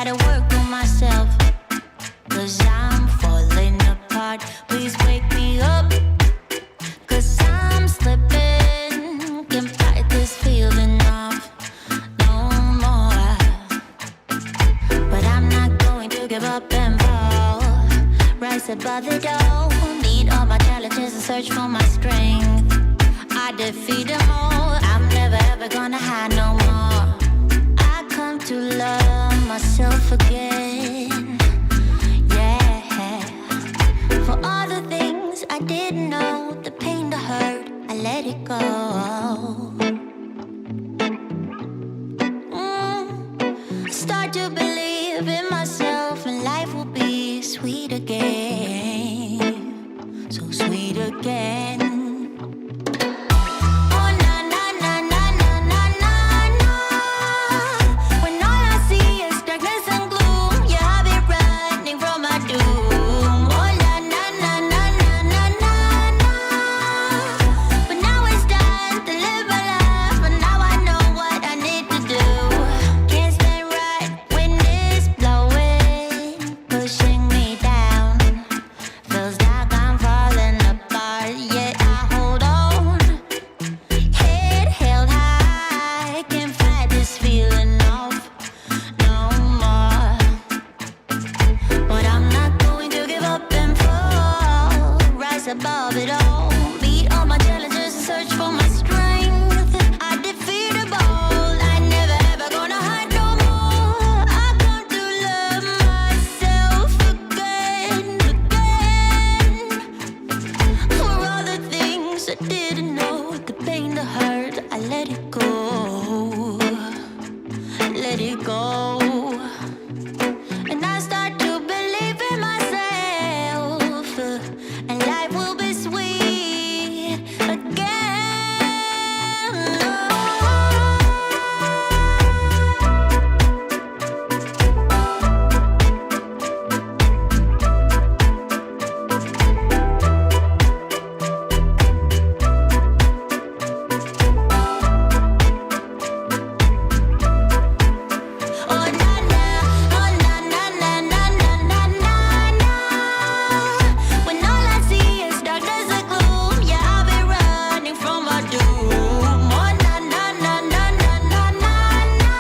gotta work on myself, 'cause I'm falling apart. Please wake me up, 'cause I'm slipping. Can't fight this feeling off no more. But I'm not going to give up and fall. Rise above the door. Need all my challenges and search for my strength. I defeat them all. I'm never ever gonna hide no more. I come to love myself again. Yeah. For all the things I didn't know, the pain, the hurt, I let it go. Start to believe in myself, and life will be sweet again. So sweet again. Above it all, meet all my challenges and search for my strength. I defeat them all. I never ever gonna hide no more. I come to love myself again. For all the things I didn't know, the pain, the hurt, I let it go. Let it go. And I start to believe in myself, and life will be sweet again. Oh, na na, oh na na na na na na na na. When all I see is darkness and gloom, yeah, I'll be running from my doom. Oh na na na na na na na na.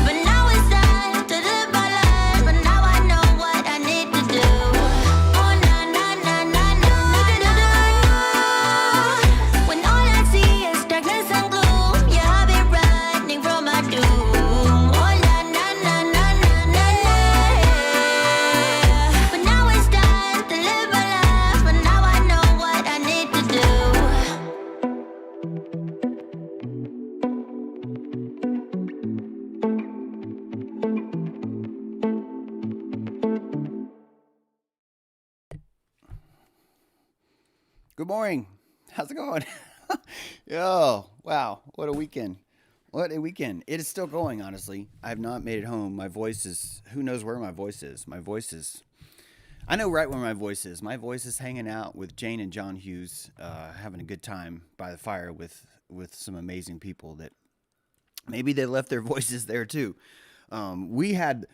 But now it's time to live my life, but now I know what I need to do. Oh na na na na na na na. When all I see is darkness and gloom, yeah, I'll be running from my doom. Oh na na na na na na na. But now it's time to live my life, but now I know what I need to do. Good morning. How's it going? Yo, wow. What a weekend. What a weekend. It is still going, honestly. I have not made it home. My voice is, who knows where my voice is. My voice is, I know right where my voice is. My voice is hanging out with Jane and John Hughes, having a good time by the fire with some amazing people that maybe they left their voices there too. We had,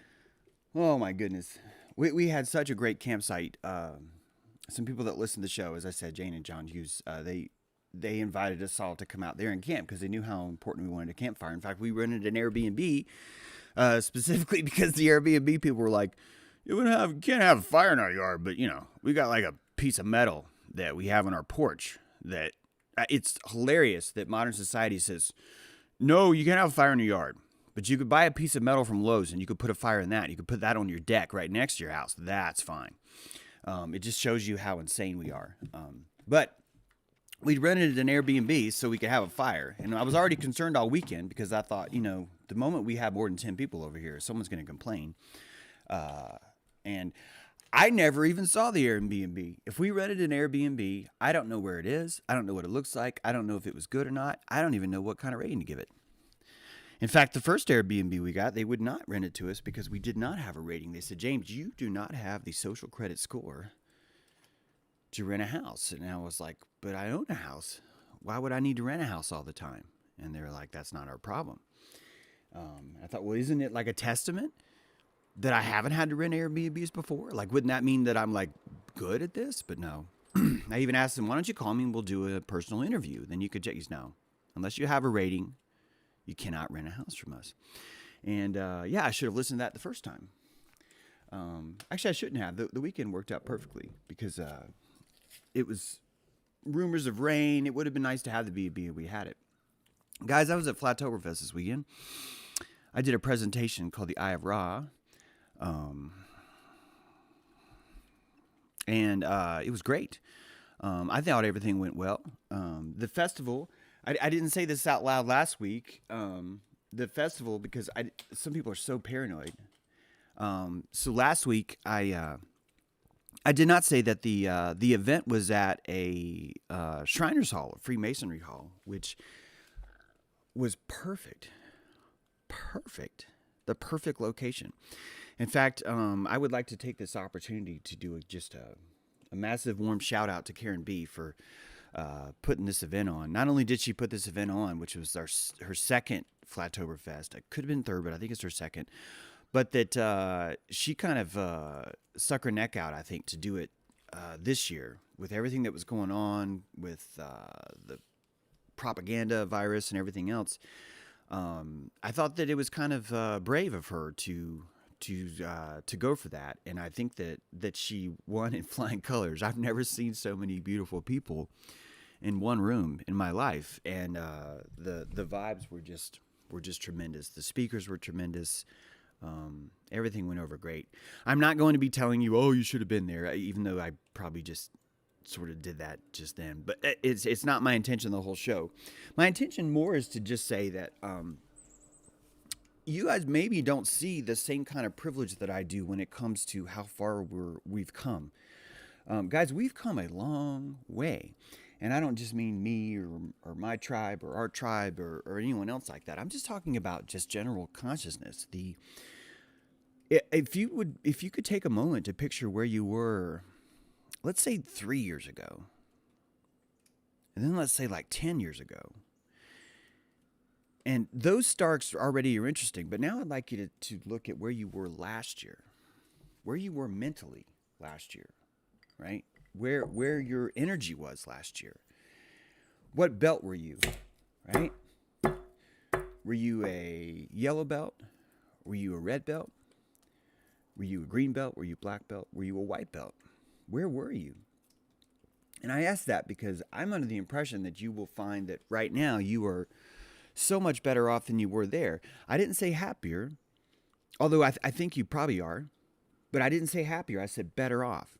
oh my goodness. We had such a great campsite. Some people that listen to the show, as I said, Jane and John Hughes, they invited us all to come out there and camp because they knew how important we wanted a campfire. In fact, we rented an Airbnb specifically because the Airbnb people were like, you can't have a fire in our yard, but we got like a piece of metal that we have on our porch that it's hilarious that modern society says, no, you can't have a fire in your yard, but you could buy a piece of metal from Lowe's and you could put a fire in that. You could put that on your deck right next to your house. That's fine. It just shows you how insane we are. But we rented an Airbnb so we could have a fire. And I was already concerned all weekend because I thought, the moment we have more than 10 people over here, someone's going to complain. And I never even saw the Airbnb. If we rented an Airbnb, I don't know where it is. I don't know what it looks like. I don't know if it was good or not. I don't even know what kind of rating to give it. In fact, the first Airbnb we got, they would not rent it to us because we did not have a rating. They said, James, you do not have the social credit score to rent a house. And I was like, but I own a house. Why would I need to rent a house all the time? And they were like, that's not our problem. I thought, well, isn't it like a testament that I haven't had to rent Airbnbs before. Like, wouldn't that mean that I'm like good at this? But no. I even asked them, why don't you call me and we'll do a personal interview? Then you could check. No, unless you have a rating, you cannot rent a house from us. And yeah, I should have listened to that the first time. Actually, I shouldn't have. The weekend worked out perfectly because it was rumors of rain. It would have been nice to have the B&B if we had it. Guys, I was at Flatoberfest this weekend. I did a presentation called The Eye of Ra. And it was great. I thought everything went well. The festival, I didn't say this out loud last week. The festival, because some people are so paranoid. So last week, I did not say that the event was at a Shriners Hall, a Freemasonry hall, which was perfect. The perfect location. In fact, I would like to take this opportunity to do just a massive warm shout out to Karen B for putting this event on. Not only did she put this event on, which was her second Flatoberfest, it could have been third, but I think it's her second, but that she kind of stuck her neck out, I think, to do it this year with everything that was going on with the propaganda virus and everything else. I thought that it was kind of brave of her to go for that, and I think that she won in flying colors. I've never seen so many beautiful people in one room in my life, and the vibes were just tremendous. The speakers were tremendous. Everything went over great. I'm not going to be telling you, oh, you should have been there, even though I probably just sort of did that just then. But it's not my intention the whole show. My intention more is to just say that you guys maybe don't see the same kind of privilege that I do when it comes to how far we've come. Guys, we've come a long way. And I don't just mean me or my tribe or our tribe or anyone else like that. I'm just talking about just general consciousness. If you could take a moment to picture where you were, let's say 3 years ago, and then let's say like 10 years ago. And those starks already are interesting, but now I'd like you to look at where you were last year, where you were mentally last year, right? Where your energy was last year. What belt were you, right? Were you a yellow belt? Were you a red belt? Were you a green belt? Were you a black belt? Were you a white belt? Where were you? And I ask that because I'm under the impression that you will find that right now you are so much better off than you were there. I didn't say happier, although I think you probably are, but I didn't say happier. I said better off.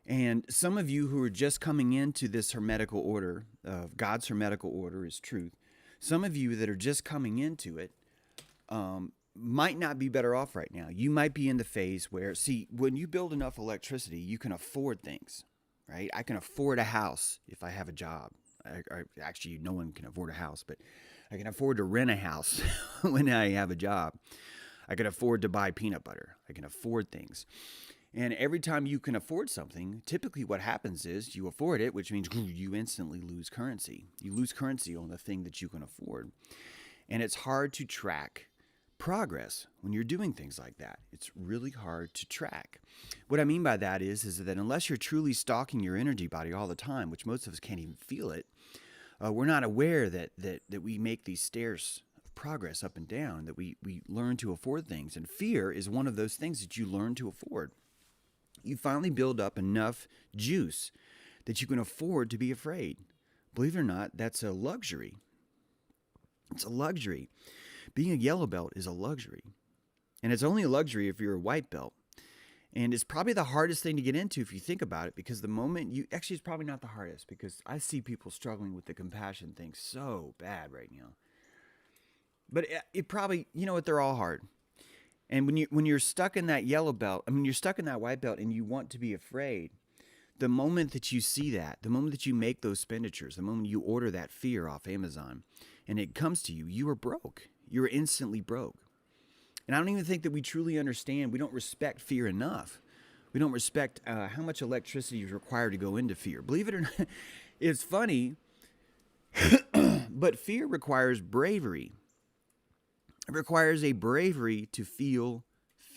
And some of you who are just coming into this hermetical order of God's hermetical order is truth. Some of you that are just coming into it might not be better off right now. You might be in the phase where, see, when you build enough electricity, you can afford things, right? I can afford a house if I have a job. Actually, no one can afford a house, but I can afford to rent a house when I have a job. I can afford to buy peanut butter. I can afford things. And every time you can afford something, typically what happens is you afford it, which means you instantly lose currency. You lose currency on the thing that you can afford. And it's hard to track progress when you're doing things like that. It's really hard to track. What I mean by that is that unless you're truly stalking your energy body all the time, which most of us can't even feel it, we're not aware that we make these stairs of progress up and down, that we learn to afford things. And fear is one of those things that you learn to afford. You finally build up enough juice that you can afford to be afraid. Believe it or not, that's a luxury. It's a luxury. Being a yellow belt is a luxury. And it's only a luxury if you're a white belt. And it's probably the hardest thing to get into if you think about it, because the moment you, actually it's probably not the hardest, because I see people struggling with the compassion thing so bad right now. But it probably, you know what, they're all hard. And when you're stuck in that yellow belt, I mean, you're stuck in that white belt and you want to be afraid, the moment that you see that, the moment that you make those expenditures, the moment you order that fear off Amazon and it comes to you, you are broke. You're instantly broke. And I don't even think that we truly understand, we don't respect fear enough. We don't respect how much electricity is required to go into fear. Believe it or not, it's funny, but fear requires bravery. It requires a bravery to feel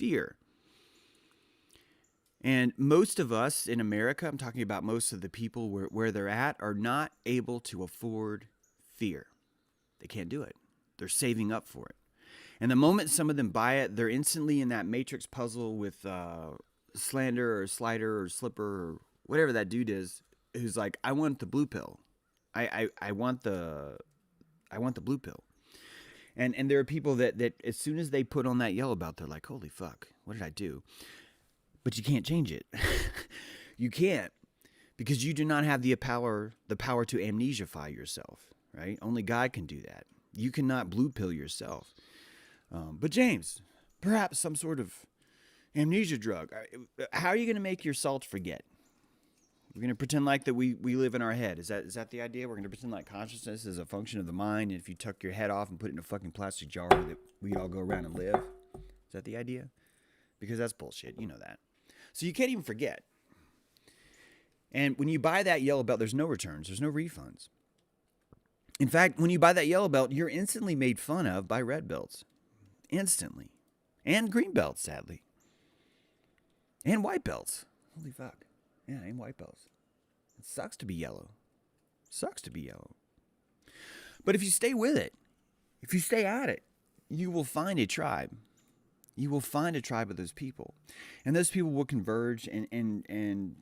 fear. And most of us in America, I'm talking about most of the people where they're at, are not able to afford fear. They can't do it. They're saving up for it. And the moment some of them buy it, they're instantly in that matrix puzzle with Slander or Slider or Slipper or whatever that dude is, who's like, I want the blue pill. I want the blue pill. And there are people that as soon as they put on that yellow belt, they're like, holy fuck, what did I do? But you can't change it. You can't, because you do not have the power to amnesiafy yourself, right? Only God can do that. You cannot blue pill yourself. But James, perhaps some sort of amnesia drug. How are you going to make your salt forget? We're going to pretend like that we live in our head. Is that the idea? We're going to pretend like consciousness is a function of the mind, and if you tuck your head off and put it in a fucking plastic jar, that we all go around and live. Is that the idea? Because that's bullshit. You know that. So you can't even forget. And when you buy that yellow belt, there's no returns. There's no refunds. In fact, when you buy that yellow belt, you're instantly made fun of by red belts. Instantly. And green belts, sadly. And white belts. Holy fuck. Yeah, and white belts. It sucks to be yellow. Sucks to be yellow. But if you stay with it, if you stay at it, you will find a tribe. You will find a tribe of those people. And those people will converge, and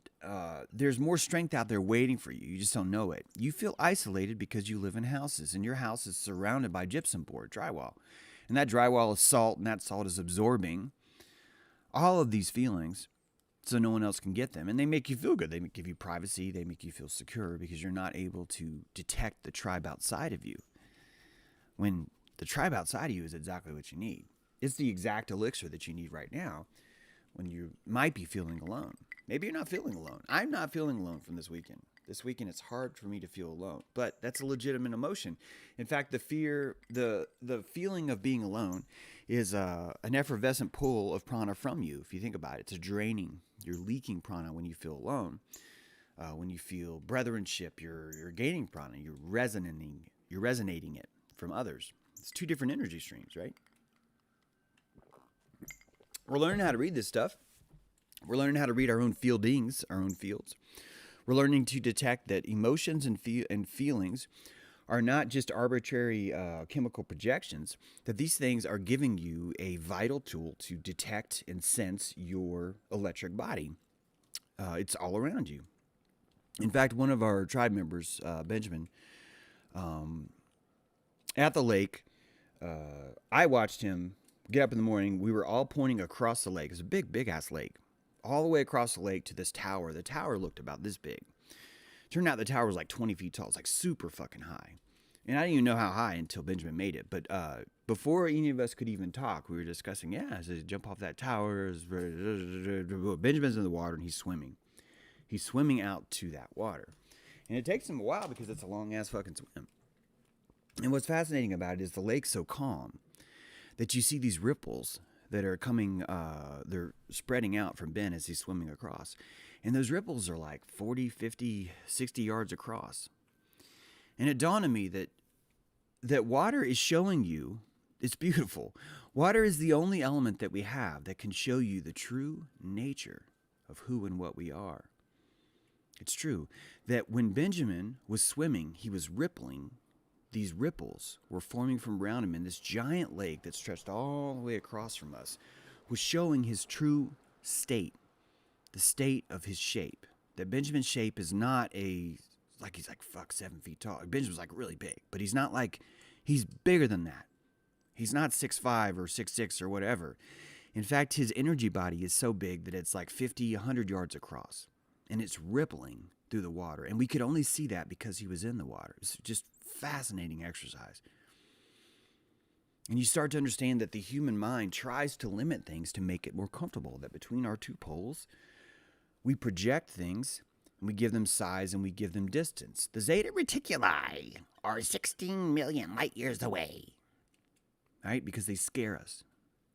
there's more strength out there waiting for you. You just don't know it. You feel isolated because you live in houses, and your house is surrounded by gypsum board, drywall. And that drywall is salt, and that salt is absorbing all of these feelings so no one else can get them. And they make you feel good. They give you privacy. They make you feel secure because you're not able to detect the tribe outside of you. When the tribe outside of you is exactly what you need. It's the exact elixir that you need right now when you might be feeling alone. Maybe you're not feeling alone. I'm not feeling alone from this weekend. This weekend, it's hard for me to feel alone, but that's a legitimate emotion. In fact, the feeling of being alone is an effervescent pull of prana from you. If you think about it, it's a draining. You're leaking prana when you feel alone. When you feel brethrenship, you're gaining prana. You're resonating it from others. It's two different energy streams, right? We're learning how to read this stuff. We're learning how to read our own fieldings, our own fields. We're learning to detect that emotions and feelings are not just arbitrary chemical projections, that these things are giving you a vital tool to detect and sense your electric body. It's all around you. In fact, one of our tribe members, Benjamin, at the lake, I watched him get up in the morning. We were all pointing across the lake. It's a big, big-ass lake. All the way across the lake to this tower. The tower looked about this big. Turned out the tower was like 20 feet tall. It's like super fucking high. And I didn't even know how high until Benjamin made it. But before any of us could even talk, we were discussing, I said, jump off that tower. Benjamin's in the water and he's swimming. He's swimming out to that water. And it takes him a while because it's a long-ass fucking swim. And what's fascinating about it is the lake's so calm that you see these ripples that are coming, they're spreading out from Ben as he's swimming across. And those ripples are like 40, 50, 60 yards across. And it dawned on me that water is showing you, it's beautiful. Water is the only element that we have that can show you the true nature of who and what we are. It's true that when Benjamin was swimming, he was rippling. These ripples were forming from around him, and this giant lake that stretched all the way across from us was showing his true state, the state of his shape. That Benjamin's shape is not he's like 7 feet tall. Benjamin's like really big, but he's not like, he's bigger than that. He's not 6'5" or 6'6" or whatever. In fact, his energy body is so big that it's like 50, 100 yards across, and it's rippling through the water. And we could only see that because he was in the water. It's just fascinating exercise. And you start to understand that the human mind tries to limit things to make it more comfortable, that between our two poles, we project things, and we give them size, and we give them distance. The zeta reticuli are 16 million light years away, right? Because they scare us.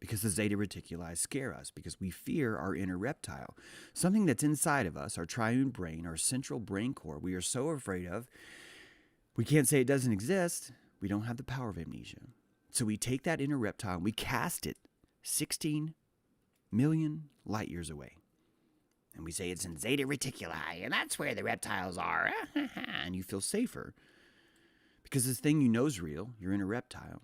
Because the zeta reticuli scare us, because we fear our inner reptile. Something that's inside of us, our triune brain, our central brain core, we are so afraid of. We can't say it doesn't exist. We don't have the power of amnesia. So we take that inner reptile and we cast it 16 million light years away. And we say it's in Zeta Reticuli, and that's where the reptiles are. And you feel safer because this thing you know is real. You're in a reptile.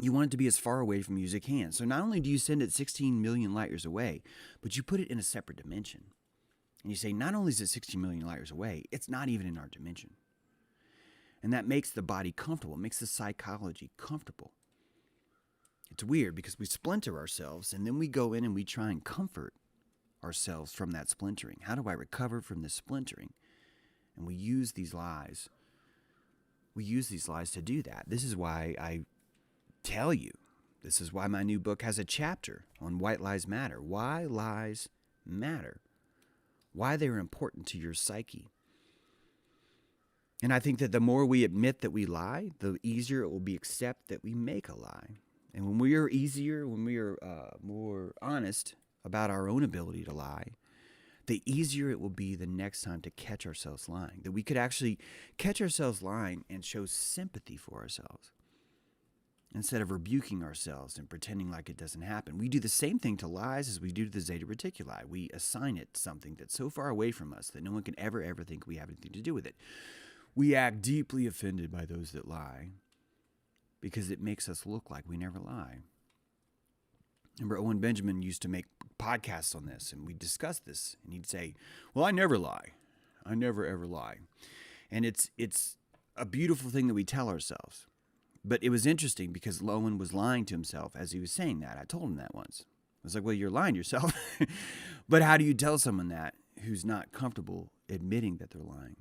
You want it to be as far away from you as it can. So not only do you send it 16 million light years away, but you put it in a separate dimension. And you say, not only is it 16 million light years away, it's not even in our dimension. And that makes the body comfortable. It makes the psychology comfortable. It's weird because we splinter ourselves, and then we go in and we try and comfort ourselves from that splintering. How do I recover from this splintering? And we use these lies. We use these lies to do that. This is why I tell you. This is why my new book has a chapter on white lies matter. Why lies matter. Why they're important to your psyche. And I think that the more we admit that we lie, the easier it will be accept that we make a lie. And when we are more honest about our own ability to lie, the easier it will be the next time to catch ourselves lying. That we could actually catch ourselves lying and show sympathy for ourselves instead of rebuking ourselves and pretending like it doesn't happen. We do the same thing to lies as we do to the Zeta Reticuli. We assign it something that's so far away from us that no one can ever think we have anything to do with it. We act deeply offended by those that lie because it makes us look like we never lie. Remember, Owen Benjamin used to make podcasts on this, and we discussed this, and he'd say, well, I never lie. I never, ever lie. And it's a beautiful thing that we tell ourselves. But it was interesting because Owen was lying to himself as he was saying that. I told him that once. I was like, well, you're lying to yourself. But how do you tell someone that who's not comfortable admitting that they're lying?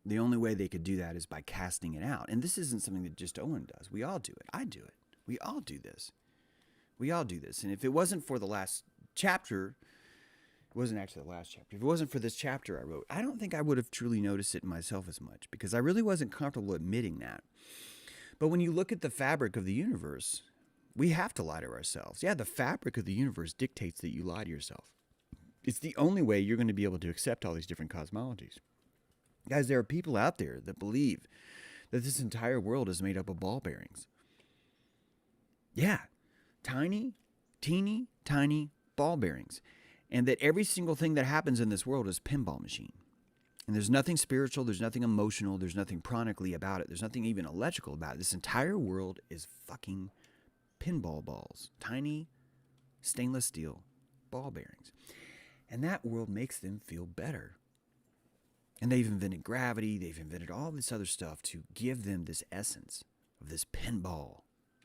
The only way they could do that is by casting it out. And this isn't something that just Owen does. We all do it. I do it. We all do this. We all do this. And if it wasn't for the last chapter, it wasn't actually the last chapter. If it wasn't for this chapter I wrote, I don't think I would have truly noticed it in myself as much because I really wasn't comfortable admitting that. But when you look at the fabric of the universe, we have to lie to ourselves. Yeah, the fabric of the universe dictates that you lie to yourself. It's the only way you're going to be able to accept all these different cosmologies. Guys, there are people out there that believe that this entire world is made up of ball bearings. Yeah. Tiny, teeny, tiny ball bearings. And that every single thing that happens in this world is a pinball machine. And there's nothing spiritual, there's nothing emotional, there's nothing chronically about it, there's nothing even electrical about it. This entire world is fucking pinball balls. Tiny, stainless steel ball bearings. And that world makes them feel better. And they've invented gravity, they've invented all this other stuff to give them this essence of this pinball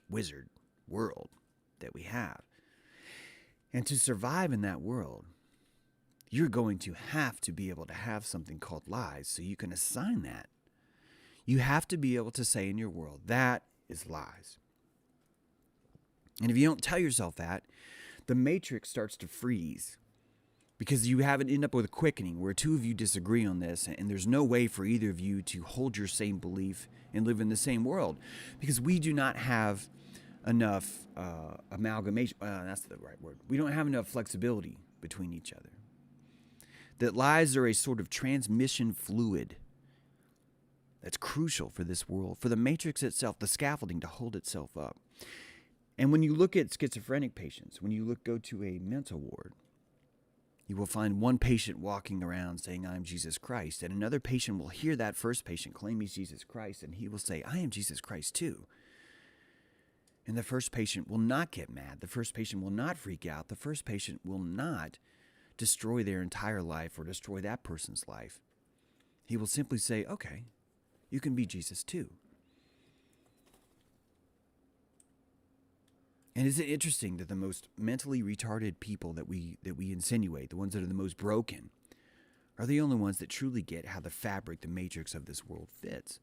wizard world that we have. And to survive in that world, you're going to have to be able to have something called lies so you can assign that. You have to be able to say in your world, that is lies. And if you don't tell yourself that, the matrix starts to freeze because you have it end up with a quickening where two of you disagree on this and there's no way for either of you to hold your same belief and live in the same world because we do not have enough amalgamation. That's the right word. We don't have enough flexibility between each other. That lies are a sort of transmission fluid that's crucial for this world, for the matrix itself, the scaffolding to hold itself up. And when you look at schizophrenic patients, when you go to a mental ward, you will find one patient walking around saying, I am Jesus Christ. And another patient will hear that first patient claim he's Jesus Christ, and he will say, I am Jesus Christ too. And the first patient will not get mad. The first patient will not freak out. The first patient will not destroy their entire life or destroy that person's life. He will simply say, okay, you can be Jesus too. And is it interesting that the most mentally retarded people that we insinuate, the ones that are the most broken, are the only ones that truly get how the fabric, the matrix of this world fits?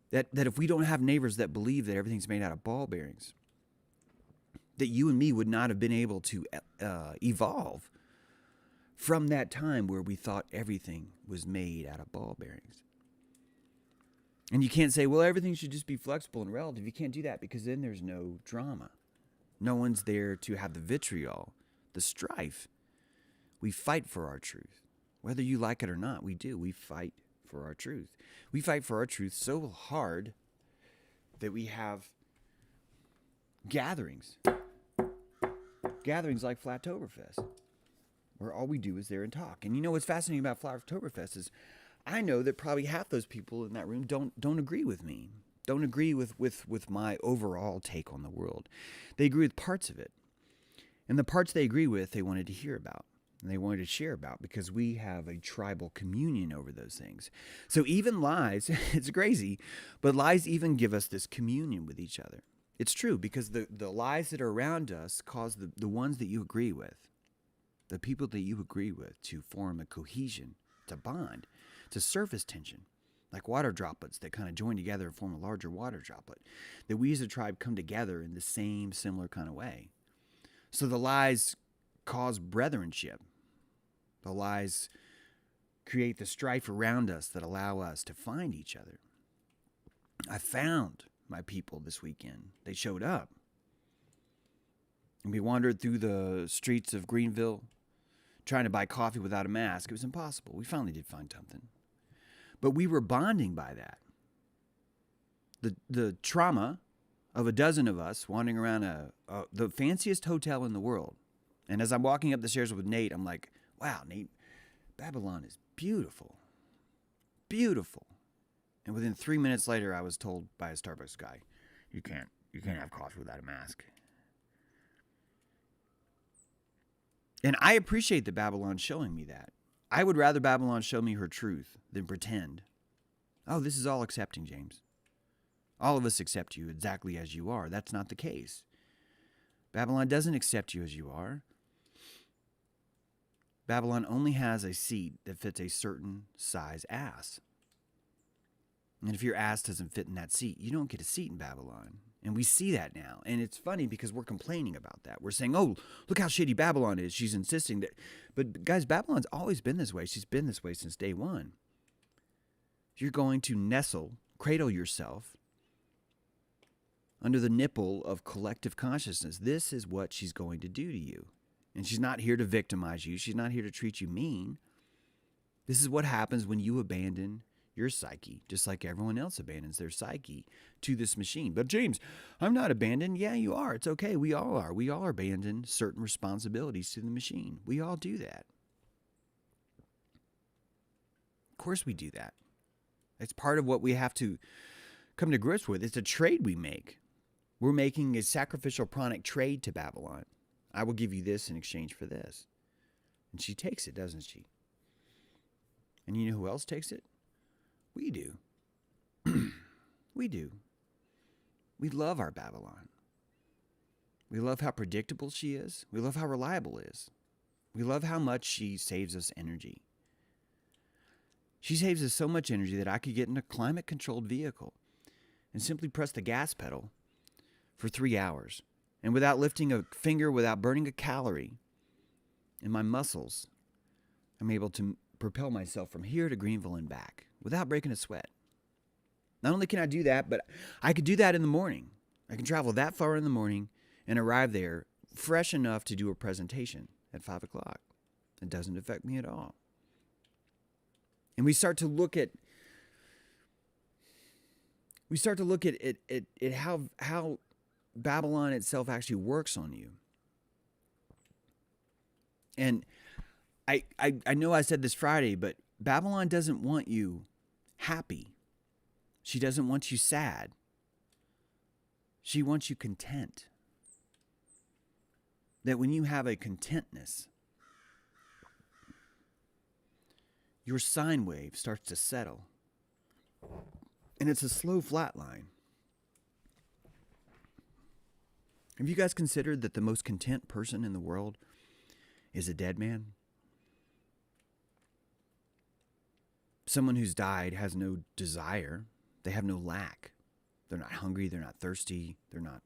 That if we don't have neighbors that believe that everything's made out of ball bearings, that you and me would not have been able to evolve from that time where we thought everything was made out of ball bearings. And you can't say, well, everything should just be flexible and relative. You can't do that because then there's no drama. No one's there to have the vitriol, the strife. We fight for our truth. Whether you like it or not, we do. We fight for our truth. We fight for our truth so hard that we have gatherings gatherings like Flatoberfest, where all we do is there and talk. And you know what's fascinating about Flatoberfest is I know that probably half those people in that room don't agree with me, don't agree with my overall take on the world. They agree with parts of it. And the parts they agree with, they wanted to hear about. And they wanted to share about because we have a tribal communion over those things. So even lies, it's crazy, but lies even give us this communion with each other. It's true because the lies that are around us cause the ones that you agree with, the people that you agree with, to form a cohesion, to bond, to surface tension, like water droplets that kind of join together and form a larger water droplet, that we as a tribe come together in the same similar kind of way. So the lies cause brethrenship. The lies create the strife around us that allow us to find each other. I found my people this weekend. They showed up. And we wandered through the streets of Greenville trying to buy coffee without a mask. It was impossible. We finally did find something. But we were bonding by that. The trauma of a dozen of us wandering around the fanciest hotel in the world. And as I'm walking up the stairs with Nate, I'm like, wow, Nate, Babylon is beautiful. Beautiful. And within 3 minutes later, I was told by a Starbucks guy, you can't have coffee without a mask. And I appreciate that Babylon's showing me that. I would rather Babylon show me her truth than pretend. Oh, this is all accepting, James. All of us accept you exactly as you are. That's not the case. Babylon doesn't accept you as you are. Babylon only has a seat that fits a certain size ass. And if your ass doesn't fit in that seat, you don't get a seat in Babylon. And we see that now. And it's funny because we're complaining about that. We're saying, oh, look how shitty Babylon is. She's insisting that. But guys, Babylon's always been this way. She's been this way since day one. You're going to cradle yourself under the nipple of collective consciousness. This is what she's going to do to you. And she's not here to victimize you. She's not here to treat you mean. This is what happens when you abandon your psyche, just like everyone else abandons their psyche to this machine. But James, I'm not abandoned. Yeah, you are. It's okay. We all are. We all abandon certain responsibilities to the machine. We all do that. Of course we do that. It's part of what we have to come to grips with. It's a trade we make. We're making a sacrificial pranic trade to Babylon. I will give you this in exchange for this. And she takes it, doesn't she? And you know who else takes it? We do. We do. We love our Babylon. We love how predictable she is. We love how reliable is. We love how much she saves us energy. She saves us so much energy that I could get in a climate-controlled vehicle and simply press the gas pedal for 3 hours. And without lifting a finger, without burning a calorie in my muscles, I'm able to propel myself from here to Greenville and back without breaking a sweat. Not only can I do that, but I could do that in the morning. I can travel that far in the morning and arrive there fresh enough to do a presentation at 5 o'clock. It doesn't affect me at all. And we start to look at how Babylon itself actually works on you. And I know I said this Friday, but Babylon doesn't want you happy. She doesn't want you sad. She wants you content. That when you have a contentness, your sine wave starts to settle. And it's a slow flat line. Have you guys considered that the most content person in the world is a dead man? Someone who's died has no desire. They have no lack. They're not hungry. They're not thirsty. They're not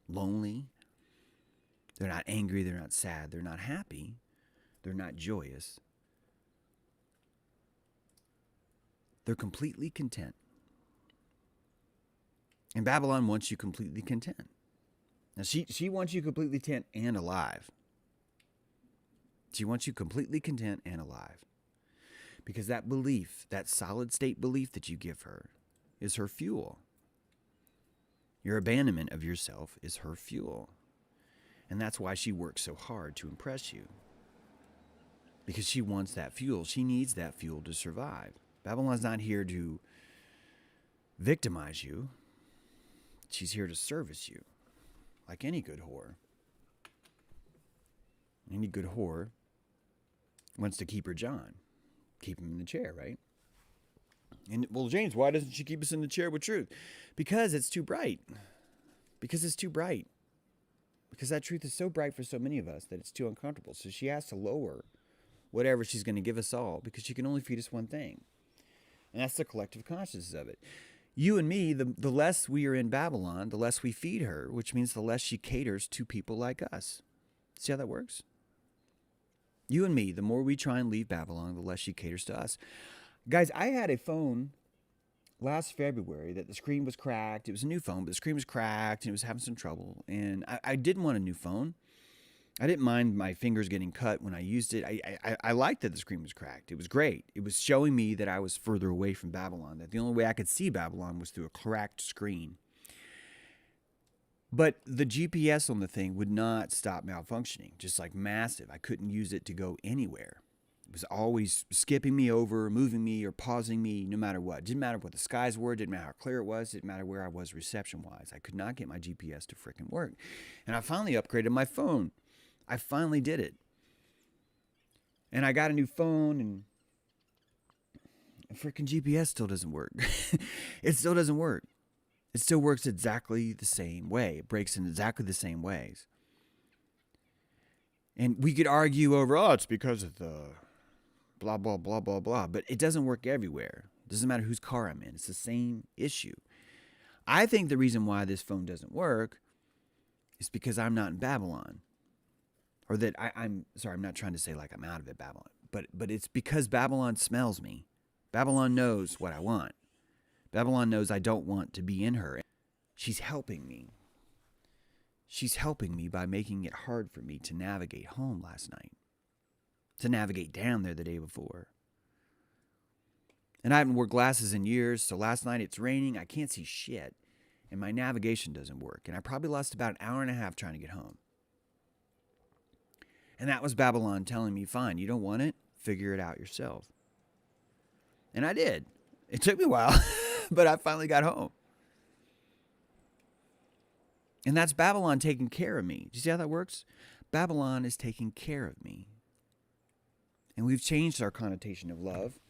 lonely. They're not angry. They're not sad. They're not happy. They're not joyous. They're completely content. And Babylon wants you completely content. Now, she wants you completely content and alive. She wants you completely content and alive. Because that belief, that solid state belief that you give her, is her fuel. Your abandonment of yourself is her fuel. And that's why she works so hard to impress you. Because she wants that fuel. She needs that fuel to survive. Babylon's not here to victimize you. She's here to service you. Like any good whore. Any good whore wants to keep her John. Keep him in the chair, right? And, well, James, why doesn't she keep us in the chair with truth? Because it's too bright. Because it's too bright. Because that truth is so bright for so many of us that it's too uncomfortable. So she has to lower whatever she's going to give us all because she can only feed us one thing. And that's the collective consciousness of it. You and me, the less we are in Babylon, the less we feed her, which means the less she caters to people like us. See how that works? You and me, the more we try and leave Babylon, the less she caters to us. Guys, I had a phone last February that the screen was cracked. It was a new phone, but the screen was cracked and it was having some trouble. And I didn't want a new phone. I didn't mind my fingers getting cut when I used it. I liked that the screen was cracked. It was great. It was showing me that I was further away from Babylon, that the only way I could see Babylon was through a cracked screen. But the GPS on the thing would not stop malfunctioning, just like massive. I couldn't use it to go anywhere. It was always skipping me over, moving me, or pausing me, no matter what. It didn't matter what the skies were. It didn't matter how clear it was. It didn't matter where I was reception-wise. I could not get my GPS to frickin' work. And I finally upgraded my phone. I finally did it. And I got a new phone, and frickin' GPS still doesn't work. It still doesn't work. It still works exactly the same way. It breaks in exactly the same ways. And we could argue over, oh, it's because of the blah, blah, blah, blah, blah. But it doesn't work everywhere. It doesn't matter whose car I'm in. It's the same issue. I think the reason why this phone doesn't work is because I'm not in Babylon. Or that I'm not trying to say like I'm out of it, Babylon. But it's because Babylon smells me. Babylon knows what I want. Babylon knows I don't want to be in her. She's helping me. She's helping me by making it hard for me to navigate home last night. To navigate down there the day before. And I haven't worn glasses in years, so last night it's raining, I can't see shit, and my navigation doesn't work. And I probably lost about an hour and a half trying to get home. And that was Babylon telling me, fine, you don't want it? Figure it out yourself. And I did. It took me a while, but I finally got home. And that's Babylon taking care of me. Do you see how that works? Babylon is taking care of me. And we've changed our connotation of love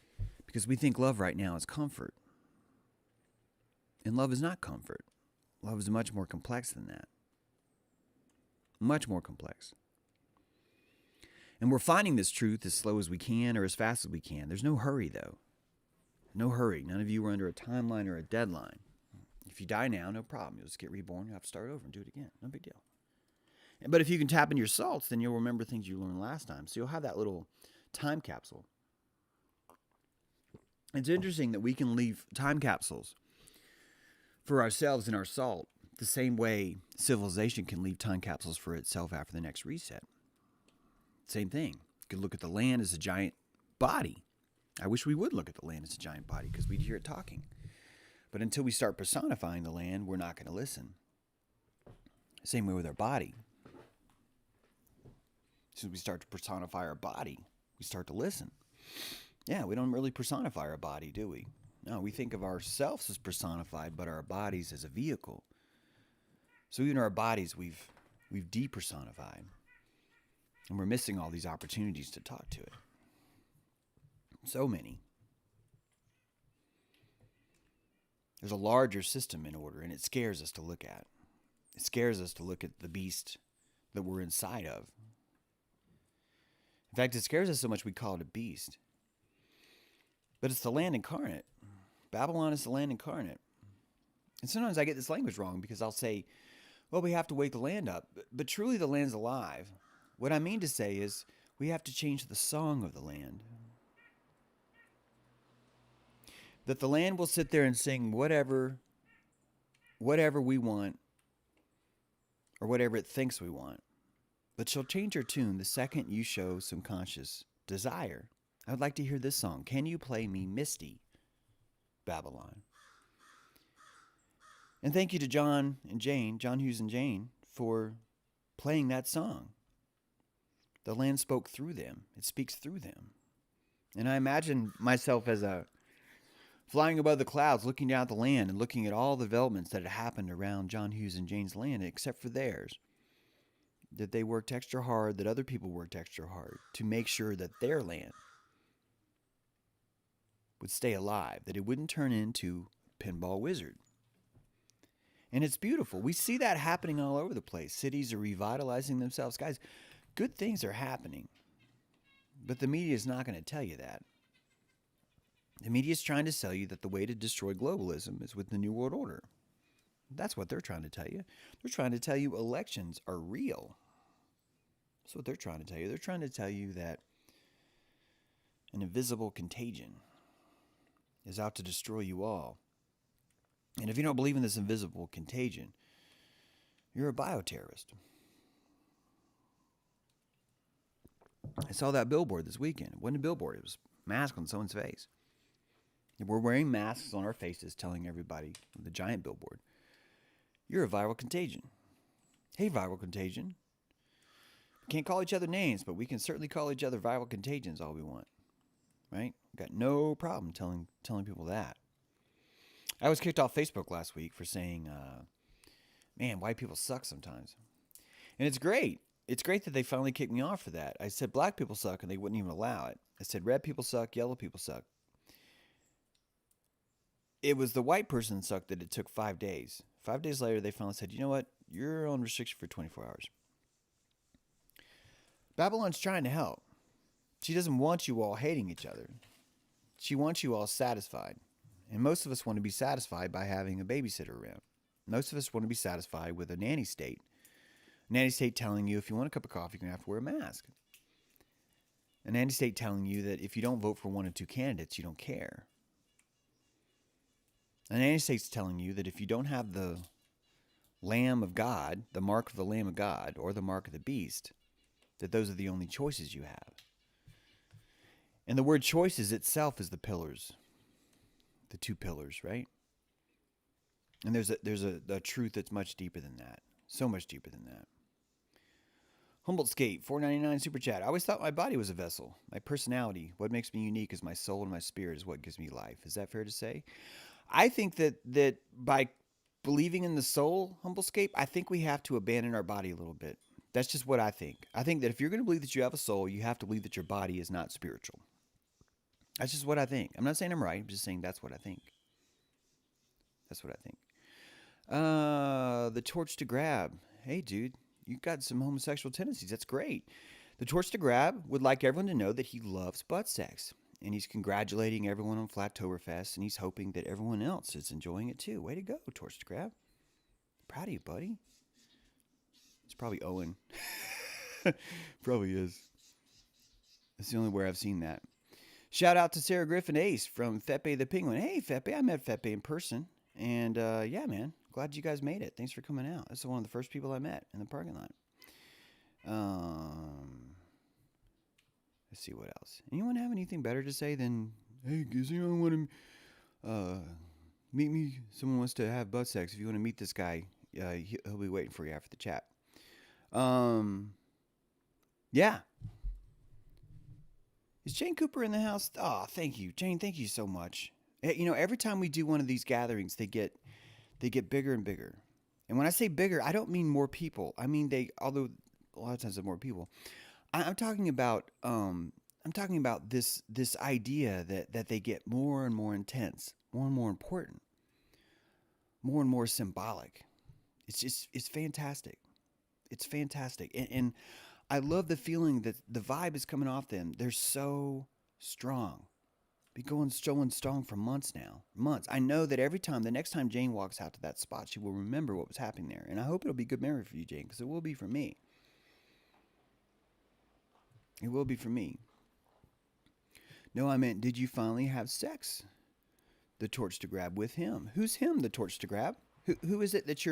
because we think love right now is comfort. And love is not comfort. Love is much more complex than that. Much more complex. And we're finding this truth as slow as we can or as fast as we can. There's no hurry, though. No hurry. None of you are under a timeline or a deadline. If you die now, no problem. You'll just get reborn. You'll have to start over and do it again. No big deal. But if you can tap into your salts, then you'll remember things you learned last time. So you'll have that little time capsule. It's interesting that we can leave time capsules for ourselves in our salt the same way civilization can leave time capsules for itself after the next reset. Same thing. You could look at the land as a giant body. I wish we would look at the land as a giant body because we'd hear it talking. But until we start personifying the land, we're not going to listen. Same way with our body. As soon as we start to personify our body, we start to listen. Yeah, we don't really personify our body, do we? No, we think of ourselves as personified, but our bodies as a vehicle. So even our bodies, we've depersonified. And we're missing all these opportunities to talk to it. So many. There's a larger system in order, and it scares us to look at. It scares us to look at the beast that we're inside of. In fact, it scares us so much we call it a beast. But it's the land incarnate. Babylon is the land incarnate. And sometimes I get this language wrong because I'll say, well, we have to wake the land up. But truly the land's alive. What I mean to say is we have to change the song of the land. That the land will sit there and sing whatever we want or whatever it thinks we want. But she'll change her tune the second you show some conscious desire. I would like to hear this song. Can you play me Misty, Babylon? And thank you to John Hughes and Jane, for playing that song. The land spoke through them. It speaks through them. And I imagine myself as flying above the clouds, looking down at the land and looking at all the developments that had happened around John Hughes and Jane's land, except for theirs. That they worked extra hard, that other people worked extra hard to make sure that their land would stay alive, that it wouldn't turn into Pinball Wizard. And it's beautiful. We see that happening all over the place. Cities are revitalizing themselves. Guys, good things are happening. But the media is not going to tell you that. The media is trying to sell you that the way to destroy globalism is with the New World Order. That's what they're trying to tell you. They're trying to tell you elections are real. That's what they're trying to tell you. They're trying to tell you that an invisible contagion is out to destroy you all. And if you don't believe in this invisible contagion, you're a bioterrorist. I saw that billboard this weekend. It wasn't a billboard. It was a mask on someone's face. And we're wearing masks on our faces telling everybody with the giant billboard, you're a viral contagion. Hey, viral contagion. We can't call each other names, but we can certainly call each other viral contagions all we want. Right? Got no problem telling people that. I was kicked off Facebook last week for saying, man, white people suck sometimes. And it's great. It's great that they finally kicked me off for that. I said black people suck, and they wouldn't even allow it. I said red people suck, yellow people suck. It was the white person that sucked that it took 5 days. 5 days later, they finally said, you know what? You're on restriction for 24 hours. Babylon's trying to help. She doesn't want you all hating each other. She wants you all satisfied. And most of us want to be satisfied by having a babysitter around. Most of us want to be satisfied with a nanny state. A nanny state telling you if you want a cup of coffee, you're going to have to wear a mask. A nanny state telling you that if you don't vote for one of two candidates, you don't care. A nanny state's telling you that if you don't have the Lamb of God, the mark of the Lamb of God, or the mark of the beast, that those are the only choices you have. And the word choices itself is the pillars. The two pillars, right? And there's a truth that's much deeper than that. So much deeper than that. Humboldt Skate, $4.99 super chat. I always thought my body was a vessel. My personality, what makes me unique is my soul and my spirit is what gives me life. Is that fair to say? I think that by believing in the soul, Humboldt Skate, I think we have to abandon our body a little bit. That's just what I think. I think that if you're going to believe that you have a soul, you have to believe that your body is not spiritual. That's just what I think. I'm not saying I'm right. I'm just saying that's what I think. That's what I think. The torch to grab. Hey, dude, you've got some homosexual tendencies. That's great. The torch to grab would like everyone to know that he loves butt sex. And he's congratulating everyone on Flatoberfest, and he's hoping that everyone else is enjoying it too. Way to go, torch to grab. Proud of you, buddy. It's probably Owen. Probably is. That's the only where I've seen that. Shout out to Sarah Griffin Ace from Fepe the Penguin. Hey, Fepe, I met Fepe in person. And yeah, man, glad you guys made it. Thanks for coming out. That's one of the first people I met in the parking lot. Let's see what else. Anyone have anything better to say than, hey, does anyone want to meet me? Someone wants to have butt sex. If you want to meet this guy, he'll be waiting for you after the chat. Yeah. Is Jane Cooper in the house? Oh, thank you, Jane. Thank you so much. You know, every time we do one of these gatherings, they get bigger and bigger. And when I say bigger, I don't mean more people. I mean although a lot of times there are more people. I'm talking about this idea that they get more and more intense, more and more important, more and more symbolic. It's fantastic. It's fantastic. And I love the feeling that the vibe is coming off them. They're so strong. Be going strong for months now. Months. I know that the next time Jane walks out to that spot, she will remember what was happening there. And I hope it'll be good memory for you, Jane, because it will be for me. It will be for me. No, I meant, did you finally have sex? The torch to grab with him. Who's him, the torch to grab? Who is it that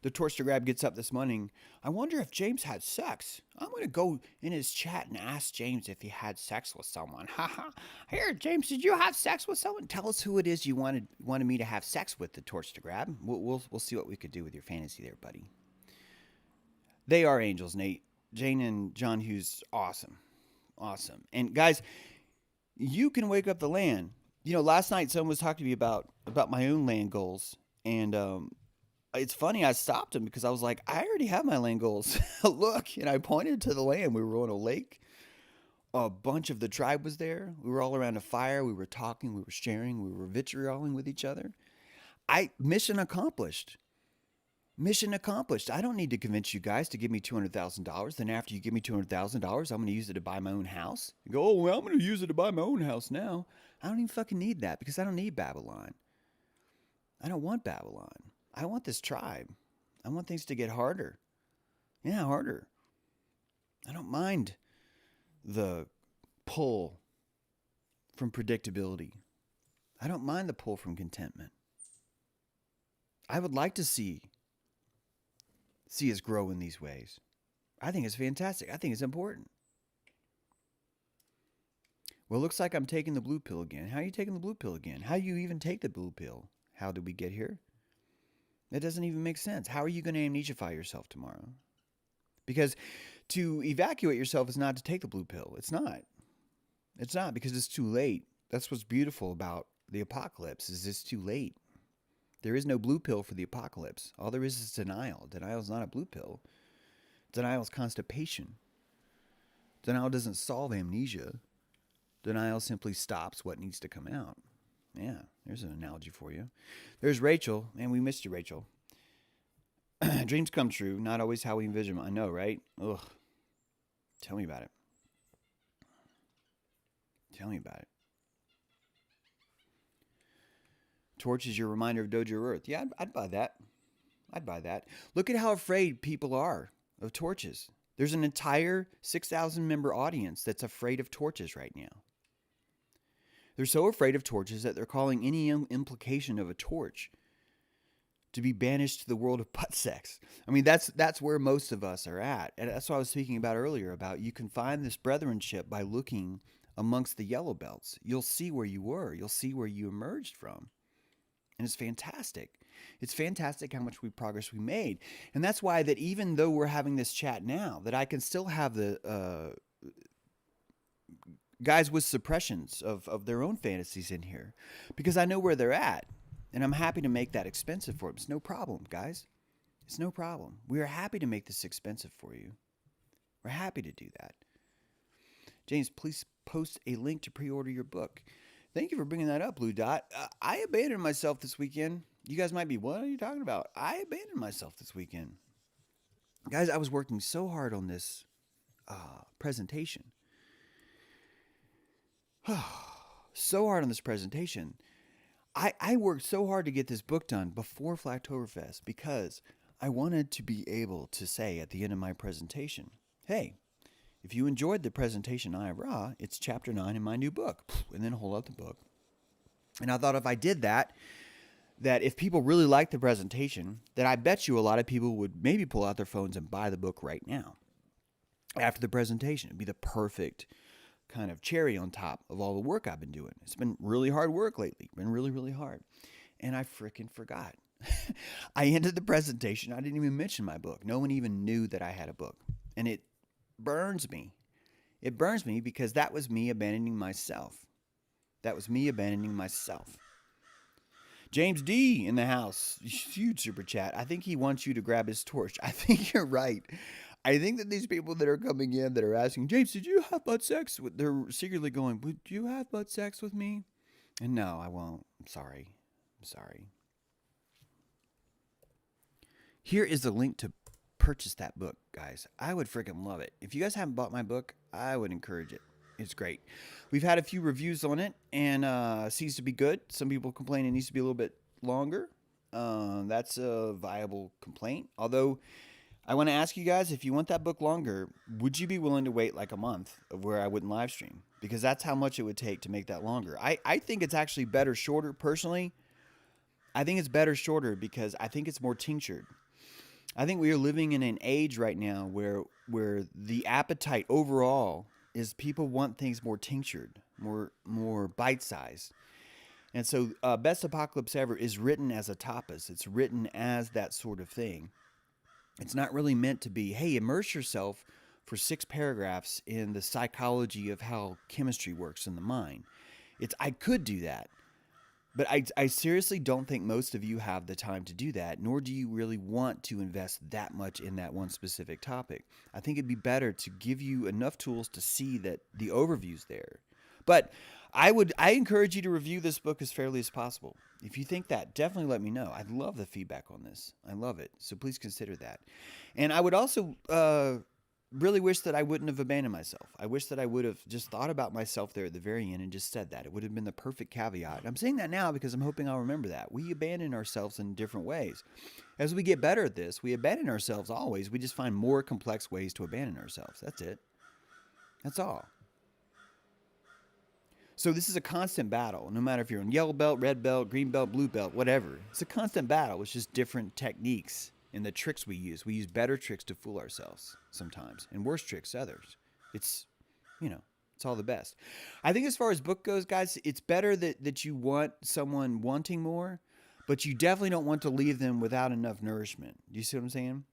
the torch to grab gets up this morning? I wonder if James had sex. I'm going to go in his chat and ask James if he had sex with someone. Haha. Here, James, did you have sex with someone? Tell us who it is you wanted me to have sex with, the torch to grab. We'll see what we could do with your fantasy there, buddy. They are angels, Nate. Jane and John Hughes, awesome. Awesome. And guys, you can wake up the land. Last night someone was talking to me about my own land goals. And it's funny, I stopped him because I was like, I already have my land goals. Look, and I pointed to the land. We were on a lake. A bunch of the tribe was there. We were all around a fire. We were talking. We were sharing. We were vitrioling with each other. Mission accomplished. Mission accomplished. I don't need to convince you guys to give me $200,000. Then after you give me $200,000, I'm going to use it to buy my own house. You go, oh, well, I'm going to use it to buy my own house now. I don't even fucking need that because I don't need Babylon. I don't want Babylon. I want this tribe. I want things to get harder. Yeah, harder. I don't mind the pull from predictability. I don't mind the pull from contentment. I would like to see us grow in these ways. I think it's fantastic. I think it's important. Well, it looks like I'm taking the blue pill again. How are you taking the blue pill again? How do you even take the blue pill? How did we get here? That doesn't even make sense. How are you going to amnesiafy yourself tomorrow? Because to evacuate yourself is not to take the blue pill. It's not. It's not because it's too late. That's what's beautiful about the apocalypse is it's too late. There is no blue pill for the apocalypse. All there is denial. Denial is not a blue pill. Denial is constipation. Denial doesn't solve amnesia. Denial simply stops what needs to come out. Yeah, there's an analogy for you. There's Rachel, and we missed you, Rachel. Dreams come true, not always how we envision them. I know, right? Ugh. Tell me about it. Tell me about it. Torch is your reminder of Dojo Earth. Yeah, I'd buy that. I'd buy that. Look at how afraid people are of torches. There's an entire 6,000 member audience that's afraid of torches right now. They're so afraid of torches that they're calling any implication of a torch to be banished to the world of butt sex. I mean, that's where most of us are at. And that's what I was speaking about earlier, about you can find this brethrenship by looking amongst the yellow belts. You'll see where you were. You'll see where you emerged from. And it's fantastic. It's fantastic how much progress we made. And that's why that even though we're having this chat now, that I can still have the guys with suppressions of their own fantasies in here. Because I know where they're at. And I'm happy to make that expensive for them. It's no problem, guys. It's no problem. We are happy to make this expensive for you. We're happy to do that. James, please post a link to pre-order your book. Thank you for bringing that up, Blue Dot. I abandoned myself this weekend. You guys might be, what are you talking about? I abandoned myself this weekend. Guys, I was working so hard on this presentation. So hard on this presentation. I worked so hard to get this book done before Flatoberfest because I wanted to be able to say at the end of my presentation, hey, if you enjoyed the presentation I raw, it's chapter 9 in my new book. And then hold up the book. And I thought if I did that if people really liked the presentation, that I bet you a lot of people would maybe pull out their phones and buy the book right now. After the presentation, it'd be the perfect kind of cherry on top of all the work I've been doing. It's been really hard work lately. Been really, really hard. And I freaking forgot. I ended the presentation. I didn't even mention my book. No one even knew that I had a book. And it burns me. It burns me because that was me abandoning myself. That was me abandoning myself. James D in the house. Huge super chat. I think he wants you to grab his torch. I think you're right. I think that these people that are coming in that are asking, James, did you have butt sex? They're secretly going, would you have butt sex with me? And no, I won't. I'm sorry. Here is the link to purchase that book, guys. I would freaking love it. If you guys haven't bought my book, I would encourage it. It's great. We've had a few reviews on it, and it seems to be good. Some people complain it needs to be a little bit longer. That's a viable complaint. Although, I want to ask you guys, if you want that book longer, would you be willing to wait like a month of where I wouldn't live stream? Because that's how much it would take to make that longer. I think it's actually better shorter, personally. I think it's better shorter because I think it's more tinctured. I think we are living in an age right now where the appetite overall is people want things more tinctured, more bite-sized. And so Best Apocalypse Ever is written as a tapas. It's written as that sort of thing. It's not really meant to be, hey, immerse yourself for 6 paragraphs in the psychology of how chemistry works in the mind. I could do that, but I seriously don't think most of you have the time to do that, nor do you really want to invest that much in that one specific topic. I think it'd be better to give you enough tools to see that the overview's there. But I encourage you to review this book as fairly as possible. If you think that, definitely let me know. I'd love the feedback on this. I love it. So please consider that. And I would also really wish that I wouldn't have abandoned myself. I wish that I would have just thought about myself there at the very end and just said that. It would have been the perfect caveat. I'm saying that now because I'm hoping I'll remember that. We abandon ourselves in different ways. As we get better at this, we abandon ourselves always. We just find more complex ways to abandon ourselves. That's it. That's all. So this is a constant battle, no matter if you're on yellow belt, red belt, green belt, blue belt, whatever. It's a constant battle. It's just different techniques and the tricks we use. We use better tricks to fool ourselves sometimes and worse tricks others. It's all the best. I think as far as book goes, guys, it's better that you want someone wanting more, but you definitely don't want to leave them without enough nourishment. Do you see what I'm saying?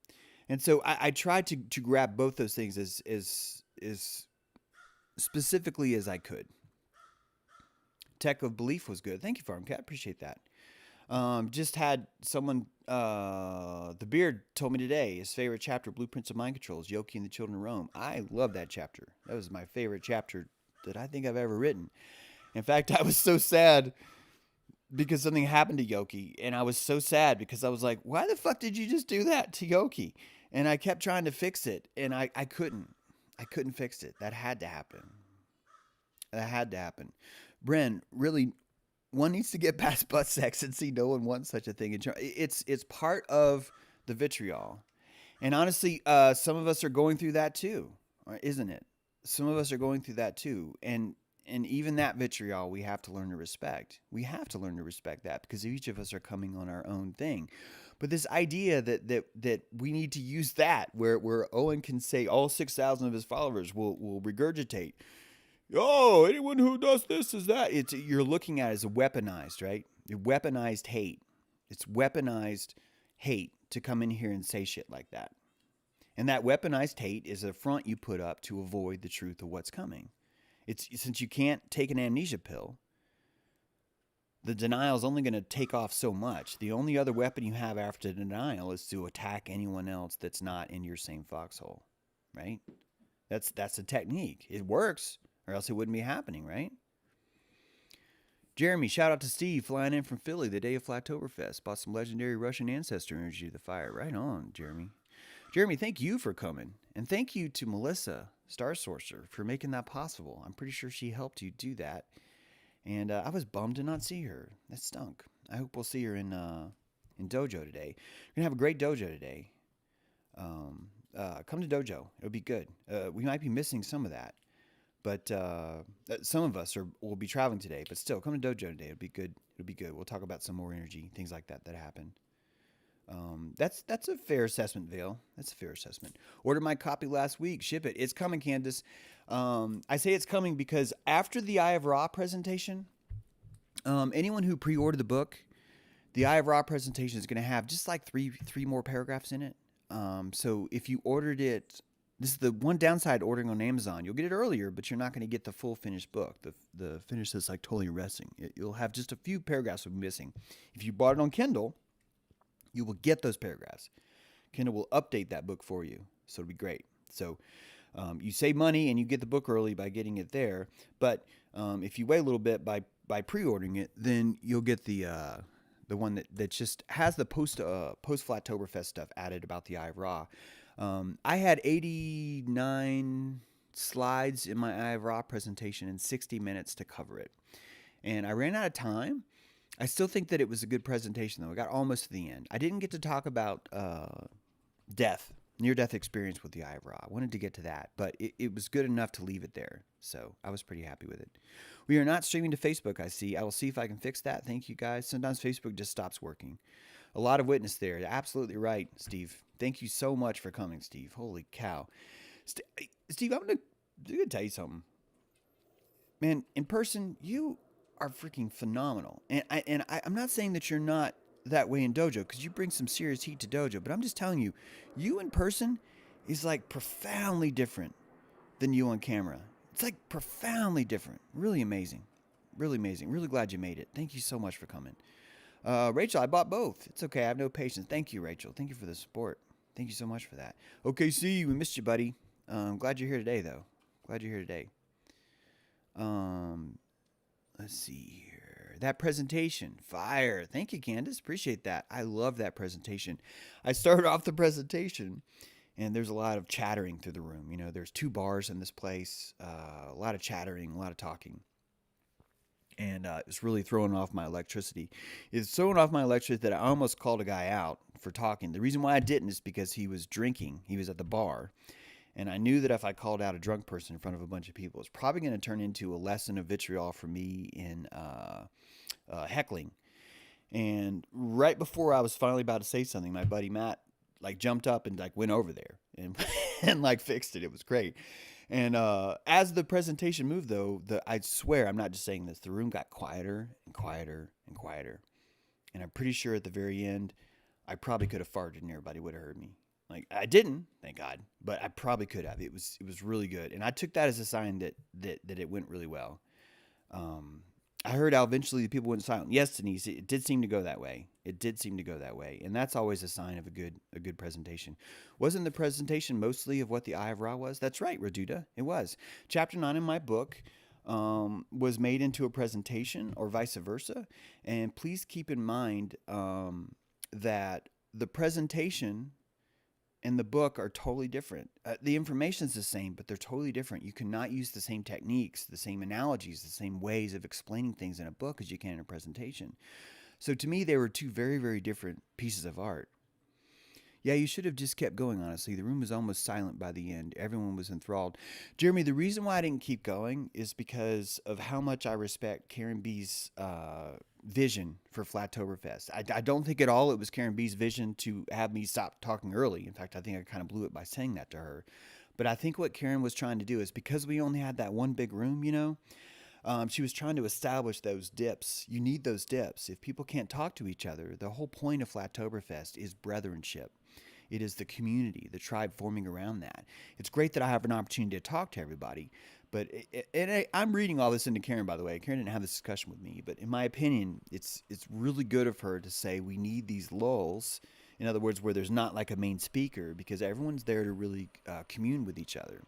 And so I tried to grab both those things as specifically as I could. Tech of Belief was good. Thank you, Farm Cat. Appreciate that. Just had someone, the Beard told me today, his favorite chapter, Blueprints of Mind Control, is Yoki and the Children of Rome. I love that chapter. That was my favorite chapter that I think I've ever written. In fact, I was so sad because something happened to Yoki. And I was so sad because I was like, why the fuck did you just do that to Yoki? And I kept trying to fix it. And I couldn't. I couldn't fix it. That had to happen. That had to happen. Bren, really, one needs to get past butt sex and see no one wants such a thing. It's part of the vitriol. And honestly, some of us are going through that too, isn't it? Some of us are going through that too. And even that vitriol, we have to learn to respect. We have to learn to respect that because each of us are coming on our own thing. But this idea that we need to use that, where Owen can say all 6,000 of his followers will regurgitate, oh, anyone who does this is that. You're looking at it as a weaponized, right? Weaponized hate. It's weaponized hate to come in here and say shit like that. And that weaponized hate is a front you put up to avoid the truth of what's coming. Since you can't take an amnesia pill, the denial is only going to take off so much. The only other weapon you have after denial is to attack anyone else that's not in your same foxhole, right? That's a technique. It works. Or else it wouldn't be happening, right? Jeremy, shout out to Steve flying in from Philly the day of Flatoberfest. Bought some legendary Russian ancestor energy to the fire. Right on, Jeremy. Jeremy, thank you for coming. And thank you to Melissa, Star Sorcerer, for making that possible. I'm pretty sure she helped you do that. And I was bummed to not see her. That stunk. I hope we'll see her in Dojo today. We're going to have a great Dojo today. Come to Dojo. It'll be good. We might be missing some of that. But some of us will be traveling today. But still, come to Dojo today. It'll be good. It'll be good. We'll talk about some more energy, things like that happen. That's a fair assessment, Vale. That's a fair assessment. Ordered my copy last week. Ship it. It's coming, Candace. I say it's coming because after the Eye of Ra presentation, anyone who pre-ordered the book, the Eye of Ra presentation is going to have just like three more paragraphs in it. So if you ordered it, this is the one downside ordering on Amazon. You'll get it earlier, but you're not going to get the full finished book. The finish that's like totally resting. You'll have just a few paragraphs missing. If you bought it on Kindle, you will get those paragraphs. Kindle will update that book for you, so it'll be great. So you save money and you get the book early by getting it there. But if you wait a little bit by pre-ordering it, then you'll get the one that just has the post Flatoberfest stuff added about the Eye of Ra. I had 89 slides in my Eye of Ra presentation and 60 minutes to cover it. And I ran out of time. I still think that it was a good presentation, though. I got almost to the end. I didn't get to talk about near-death experience with the Eye of Ra. I wanted to get to that, but it was good enough to leave it there. So I was pretty happy with it. We are not streaming to Facebook, I see. I will see if I can fix that. Thank you, guys. Sometimes Facebook just stops working. A lot of witness there. Absolutely right, Steve. Thank you so much for coming, Steve. Holy cow. Steve, I'm going to tell you something. Man, in person, you are freaking phenomenal. And I'm not saying that you're not that way in Dojo because you bring some serious heat to Dojo. But I'm just telling you, you in person is like profoundly different than you on camera. It's like profoundly different. Really amazing. Really amazing. Really glad you made it. Thank you so much for coming. Rachel, I bought both. It's okay. I have no patience. Thank you, Rachel. Thank you for the support. Thank you so much for that. Okay, see, we missed you, buddy. Glad you're here today, though. Glad you're here today. Let's see here. That presentation, fire. Thank you, Candace. Appreciate that. I love that presentation. I started off the presentation, and there's a lot of chattering through the room. You know, there's 2 bars in this place, a lot of chattering, a lot of talking. And it's really throwing off my electricity. It's throwing off my electricity that I almost called a guy out for talking. The reason why I didn't is because he was drinking. He was at the bar. And I knew that if I called out a drunk person in front of a bunch of people, it's probably going to turn into a lesson of vitriol for me in heckling. And right before I was finally about to say something, my buddy Matt like jumped up and like went over there and and like fixed it. It was great. And as the presentation moved, though, I swear I'm not just saying this. The room got quieter and quieter and quieter. And I'm pretty sure at the very end, I probably could have farted and everybody would have heard me. Like I didn't, thank God, but I probably could have. It was really good, and I took that as a sign that it went really well. I heard how eventually the people went silent. Yes, Denise, it did seem to go that way. It did seem to go that way, and that's always a sign of a good presentation. Wasn't the presentation mostly of what the Eye of Ra was? That's right, Raduda. It was. Chapter 9 in my book was made into a presentation, or vice versa. And please keep in mind that the presentation and the book are totally different. The information's the same, but they're totally different. You cannot use the same techniques, the same analogies, the same ways of explaining things in a book as you can in a presentation. So to me, they were 2 very, very different pieces of art. Yeah, you should have just kept going, honestly. The room was almost silent by the end. Everyone was enthralled. Jeremy, the reason why I didn't keep going is because of how much I respect Karen B's vision for Flatoberfest. I don't think at all it was Karen B's vision to have me stop talking early. In fact, I think I kind of blew it by saying that to her. But I think what Karen was trying to do is because we only had that one big room, you know, she was trying to establish those dips. You need those dips. If people can't talk to each other, the whole point of Flattoberfest is brethrenship. It is the community, the tribe forming around that. It's great that I have an opportunity to talk to everybody, but I'm reading all this into Karen, by the way. Karen didn't have this discussion with me, but in my opinion, it's really good of her to say we need these lulls. In other words, where there's not like a main speaker, because everyone's there to really commune with each other.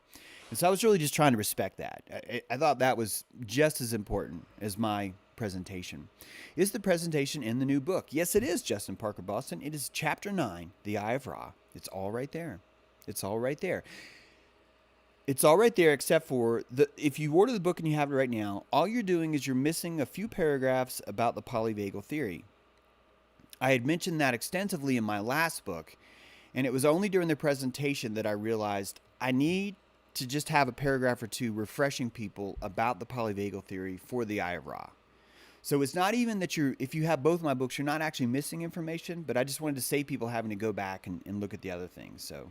And so I was really just trying to respect that. I thought that was just as important as my presentation. Is the presentation in the new book? Yes, it is, Justin Parker Boston. It is chapter 9, The Eye of Ra. It's all right there. It's all right there. It's all right there, except for if you order the book and you have it right now, all you're doing is you're missing a few paragraphs about the polyvagal theory. I had mentioned that extensively in my last book, and it was only during the presentation that I realized I need to just have a paragraph or 2 refreshing people about the polyvagal theory for the Eye of Ra. So it's not even that if you have both my books, you're not actually missing information, but I just wanted to save people having to go back and look at the other things. So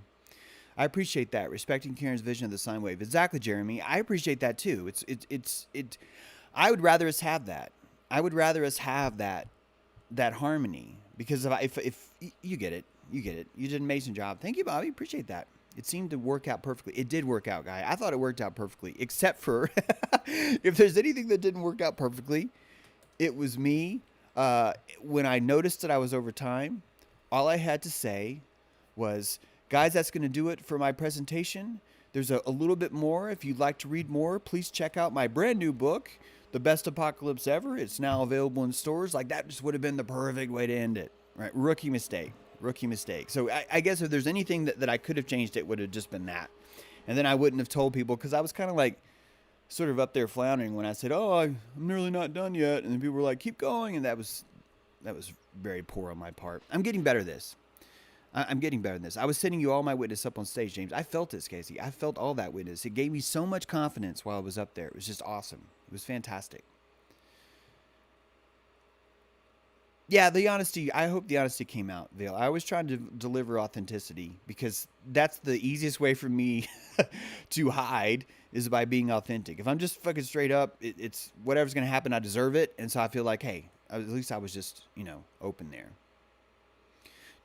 I appreciate that. Respecting Karen's vision of the sine wave. Exactly, Jeremy. I appreciate that too. I would rather us have that. I would rather us have that harmony, because if you get it, you did an amazing job. Thank you, Bobby. Appreciate that. It seemed to work out perfectly. It did work out, guy. I thought it worked out perfectly, except for if there's anything that didn't work out perfectly, it was me. When I noticed that I was over time, all I had to say was, guys, that's going to do it for my presentation. There's a little bit more. If you'd like to read more, please check out my brand new book, The Best Apocalypse Ever. It's now available in stores. Like, that just would have been the perfect way to end it. Right? Rookie mistake. So I guess if there's anything that I could have changed, it would have just been that. And then I wouldn't have told people, because I was kind of like sort of up there floundering when I said, oh, I'm nearly not done yet. And then people were like, keep going. And that was very poor on my part. I'm getting better at this. I'm getting better at this. I was sending you all my witness up on stage, James. I felt this, Casey. I felt all that witness. It gave me so much confidence while I was up there. It was just awesome. It was fantastic. Yeah, the honesty, I hope the honesty came out, Vale. I always try to deliver authenticity, because that's the easiest way for me to hide, is by being authentic. If I'm just fucking straight up, it's whatever's going to happen, I deserve it. And so I feel like, hey, at least I was just, open there.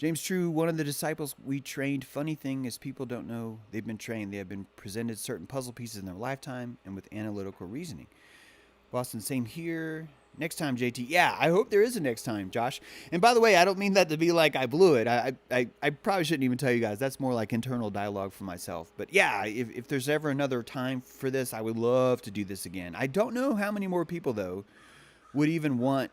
James True, one of the disciples we trained. Funny thing is people don't know they've been trained. They have been presented certain puzzle pieces in their lifetime and with analytical reasoning. Boston, same here. Next time, JT. Yeah, I hope there is a next time, Josh. And by the way, I don't mean that to be like I blew it. I probably shouldn't even tell you guys. That's more like internal dialogue for myself. But yeah, if there's ever another time for this, I would love to do this again. I don't know how many more people, though, would even want.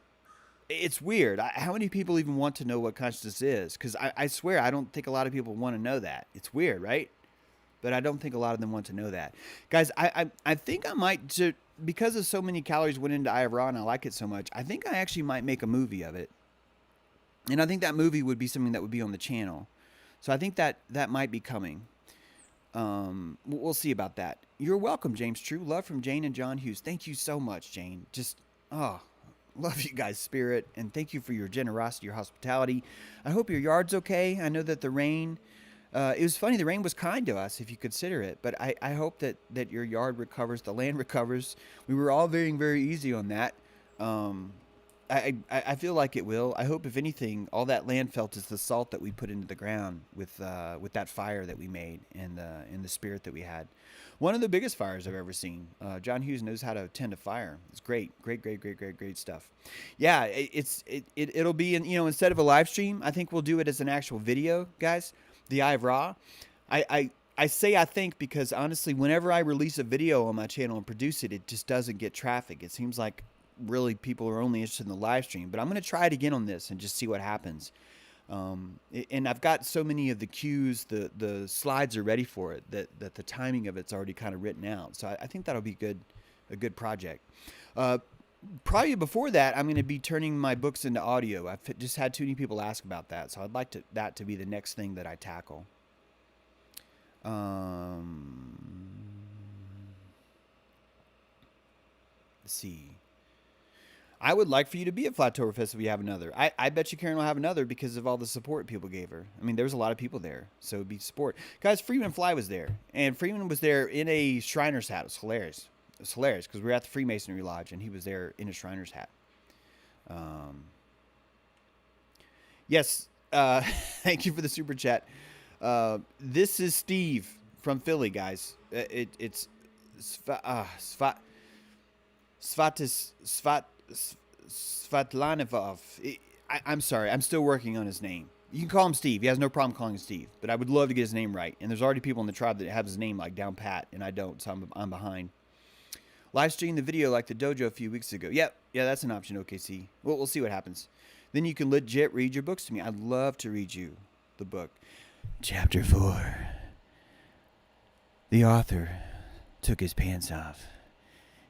It's weird. How many people even want to know what consciousness is? Because I swear, I don't think a lot of people want to know that. It's weird, right? But I don't think a lot of them want to know that. Guys, I think I might, because of so many calories went into Ira and I like it so much, I think I actually might make a movie of it. And I think that movie would be something that would be on the channel. So I think that might be coming. We'll see about that. You're welcome, James True. Love from Jane and John Hughes. Thank you so much, Jane. Just, love you guys' spirit. And thank you for your generosity, your hospitality. I hope your yard's okay. I know that the rain... it was funny, the rain was kind to us, if you consider it. But I hope that your yard recovers, the land recovers. We were all very, very easy on that. I feel like it will. I hope, if anything, all that land felt is the salt that we put into the ground with that fire that we made and the spirit that we had. One of the biggest fires I've ever seen. John Hughes knows how to tend a fire. It's great stuff. Yeah, it'll be instead of a live stream, I think we'll do it as an actual video, guys. The Eye of Ra. I say I think because honestly, whenever I release a video on my channel and produce it, it just doesn't get traffic. It seems like really people are only interested in the live stream. But I'm going to try it again on this and just see what happens. And I've got so many of the cues, the slides are ready for it, that the timing of it's already kind of written out. So I think that'll be a good project. Probably before that, I'm going to be turning my books into audio. I've just had too many people ask about that, so I'd like that to be the next thing that I tackle. Let's see. I would like for you to be at Flatoberfest if we have another. I bet you Karen will have another because of all the support people gave her. I mean, there was a lot of people there, so it'd be support. Guys, Freeman Fly was there, and Freeman was there in a Shriner's hat. It was hilarious. It was hilarious because we were at the Freemasonry Lodge and he was there in a Shriner's hat. Yes. Thank you for the super chat. This is Steve from Philly, guys. It's Svatlanivov. I'm sorry. I'm still working on his name. You can call him Steve. He has no problem calling him Steve, but I would love to get his name right. And there's already people in the tribe that have his name like down pat, and I don't, so I'm behind. Live stream the video like the dojo a few weeks ago. Yep. Yeah, that's an option, OKC. We'll see what happens. Then you can legit read your books to me. I'd love to read you the book. Chapter 4. The author took his pants off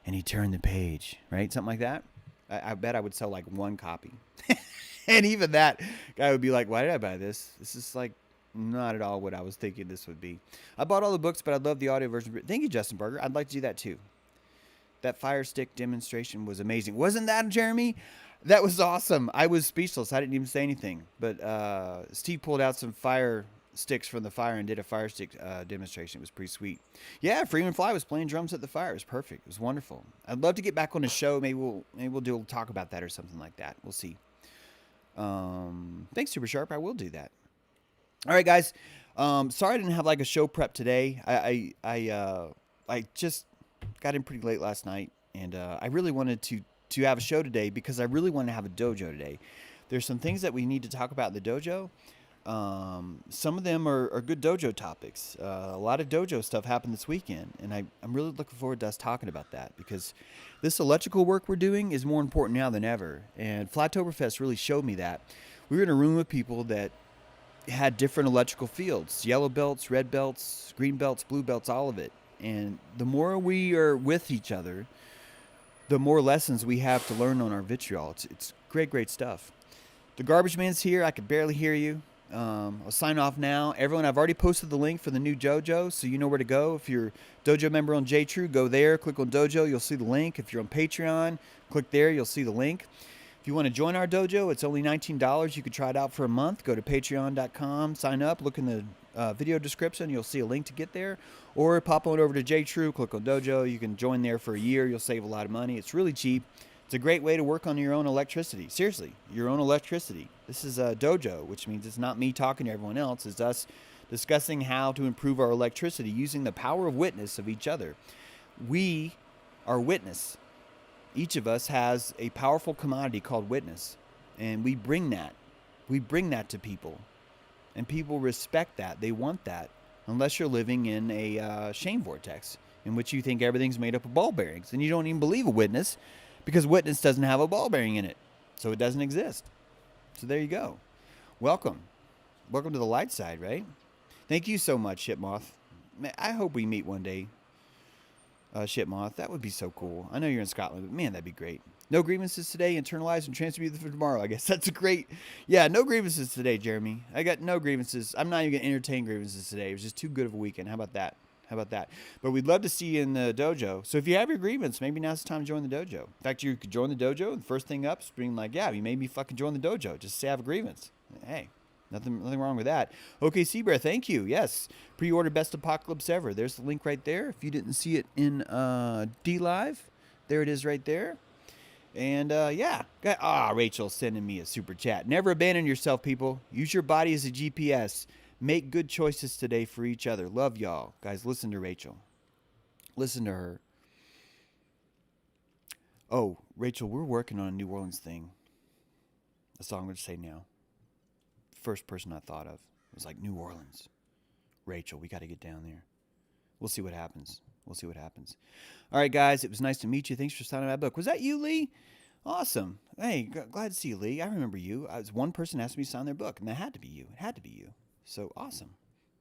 and he turned the page, right? Something like that. I bet I would sell like one copy. And even that guy would be like, why did I buy this? This is like not at all what I was thinking this would be. I bought all the books, but I'd love the audio version. Thank you, Justin Berger. I'd like to do that too. That fire stick demonstration was amazing. Wasn't that, Jeremy? That was awesome. I was speechless. I didn't even say anything. But Steve pulled out some fire sticks from the fire and did a fire stick demonstration. It was pretty sweet. Yeah, Freeman Fly was playing drums at the fire. It was perfect. It was wonderful. I'd love to get back on the show. Maybe we'll do a talk about that or something like that. We'll see. Thanks, Super Sharp. I will do that. All right, guys. Sorry I didn't have like a show prep today. I just got in pretty late last night, and I really wanted to have a show today because I really want to have a dojo today. There's some things that we need to talk about in the dojo. Some of them are good dojo topics. A lot of dojo stuff happened this weekend, and I'm really looking forward to us talking about that because this electrical work we're doing is more important now than ever. And Flatoberfest really showed me that. We were in a room with people that had different electrical fields, yellow belts, red belts, green belts, blue belts, all of it. And the more we are with each other, the more lessons we have to learn on our vitriol. It's great stuff. The garbage man's here. I can barely hear you. I'll sign off now. Everyone, I've already posted the link for the new Dojo, so you know where to go. If you're a Dojo member on JTrue, go there, click on Dojo, you'll see the link. If you're on Patreon, click there, you'll see the link. If you want to join our dojo, it's only $19. You can try it out for a month. Go to patreon.com, sign up, look in the video description. You'll see a link to get there. Or pop on over to JTrue, click on Dojo. You can join there for a year. You'll save a lot of money. It's really cheap. It's a great way to work on your own electricity. Seriously, your own electricity. This is a dojo, which means it's not me talking to everyone else. It's us discussing how to improve our electricity using the power of witness of each other. We are witness. Each of us has a powerful commodity called witness. And we bring that. We bring that to people. And people respect that. They want that. Unless you're living in a shame vortex in which you think everything's made up of ball bearings. And you don't even believe a witness because witness doesn't have a ball bearing in it. So it doesn't exist. So there you go. Welcome. Welcome to the light side, right? Thank you so much, Shipmoth. Man, I hope we meet one day, Shipmoth. That would be so cool. I know you're in Scotland, but man, that'd be great. No grievances today, internalize and transmute for tomorrow. I guess that's a great... Yeah, no grievances today, Jeremy. I got no grievances. I'm not even going to entertain grievances today. It was just too good of a weekend. How about that? How about that? But we'd love to see you in the dojo. So if you have your grievance, maybe now's the time to join the dojo. In fact, you could join the dojo, and the first thing up is being like, yeah, you made me fucking join the dojo. Just say I have a grievance. Hey, nothing wrong with that. Okay, Seabear, thank you. Yes, pre-order Best Apocalypse Ever. There's the link right there. If you didn't see it in D-Live, there it is right there. And, yeah. Rachel sending me a super chat. Never abandon yourself, people. Use your body as a GPS. Make good choices today for each other. Love y'all. Guys, listen to Rachel. Listen to her. Oh, Rachel, we're working on a New Orleans thing. That's all I'm going to say now. First person I thought of was like, New Orleans. Rachel, we got to get down there. We'll see what happens. We'll see what happens. All right, guys, it was nice to meet you. Thanks for signing my book. Was that you, Lee? Awesome. Hey, glad to see you, Lee. I remember you. One person asked me to sign their book, and that had to be you. It had to be you. So awesome.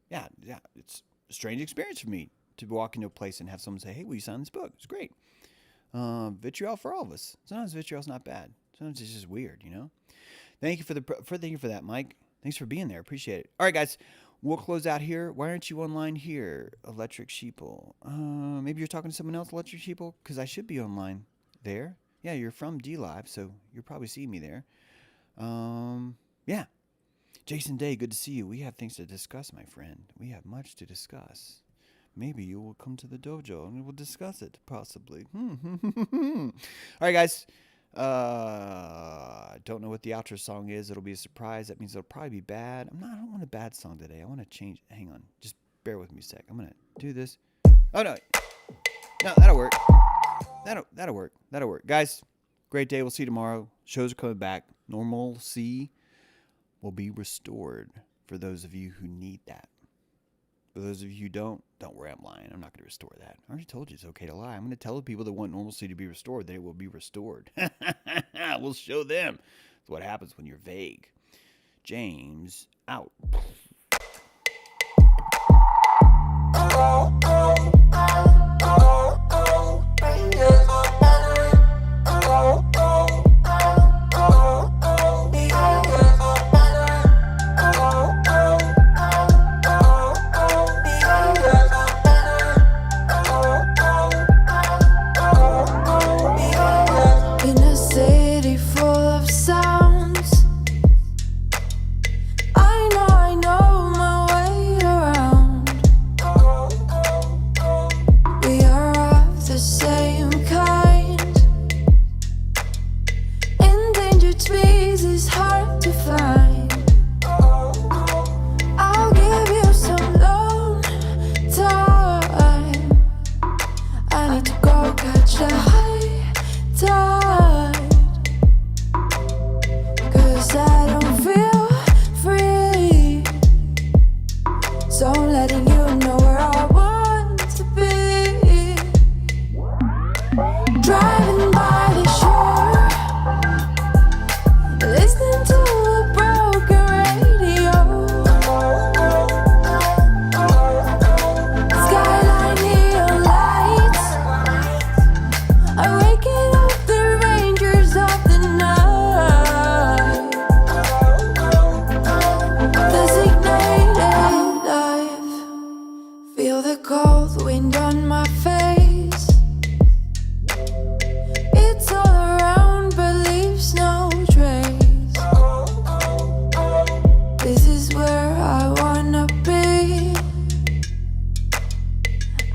Yeah, it's a strange experience for me to walk into a place and have someone say, hey, will you sign this book? It's great. Vitriol for all of us. Sometimes vitriol's not bad. Sometimes it's just weird, you know? Thank you for that, Mike. Thanks for being there. Appreciate it. All right, guys. We'll close out here. Why aren't you online here, Electric Sheeple? Maybe you're talking to someone else, Electric Sheeple, because I should be online there. Yeah, you're from D-Live, so you'll probably see me there. Yeah. Jason Day, good to see you. We have things to discuss, my friend. We have much to discuss. Maybe you will come to the dojo and we'll discuss it, possibly. All right, guys. I don't know what the outro song is. It'll be a surprise. That means it'll probably be bad. I don't want a bad song today. I want to change. Hang on. Just bear with me a sec. I'm going to do this. Oh, no. No, that'll work. That'll work. That'll work. Guys, great day. We'll see you tomorrow. Shows are coming back. Normalcy will be restored for those of you who need that. For those of you who don't worry, I'm lying. I'm not going to restore that. I already told you it's okay to lie. I'm going to tell the people that want normalcy to be restored that it will be restored. We'll show them. That's what happens when you're vague. James, out.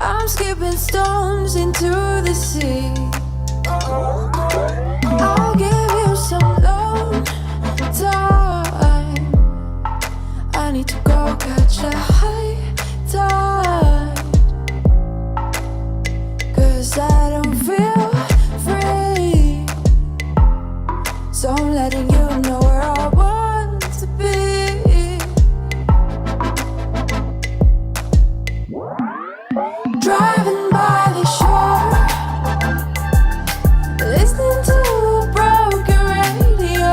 I'm skipping stones into the sea. I'll give you some long time. I need to go catch a high tide, 'cause I don't feel free. So I'm letting you know where I want to be. Driving by the shore, listening to a broken radio.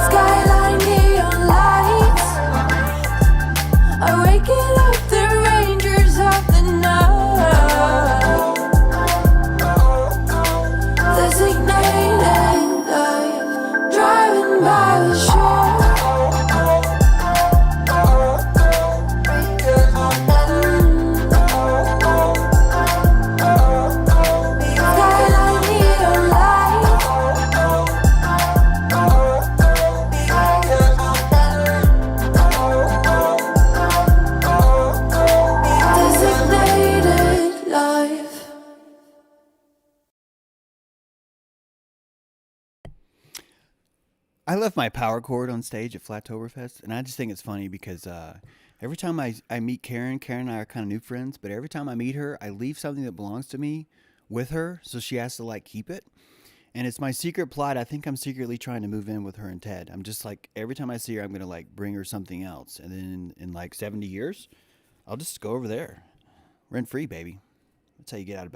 Skyline neon lights are waking up the rangers of the night. Designated life, driving by the shore. Skyline neon lights. Designated life. I left my power cord on stage at Flatoberfest, and I just think it's funny because every time I meet Karen and I are kind of new friends, but every time I meet her, I leave something that belongs to me with her, so she has to like keep it. And it's my secret plot. I think I'm secretly trying to move in with her and Ted. I'm just like, every time I see her, I'm going to like bring her something else. And then in like 70 years, I'll just go over there. Rent free, baby. That's how you get out of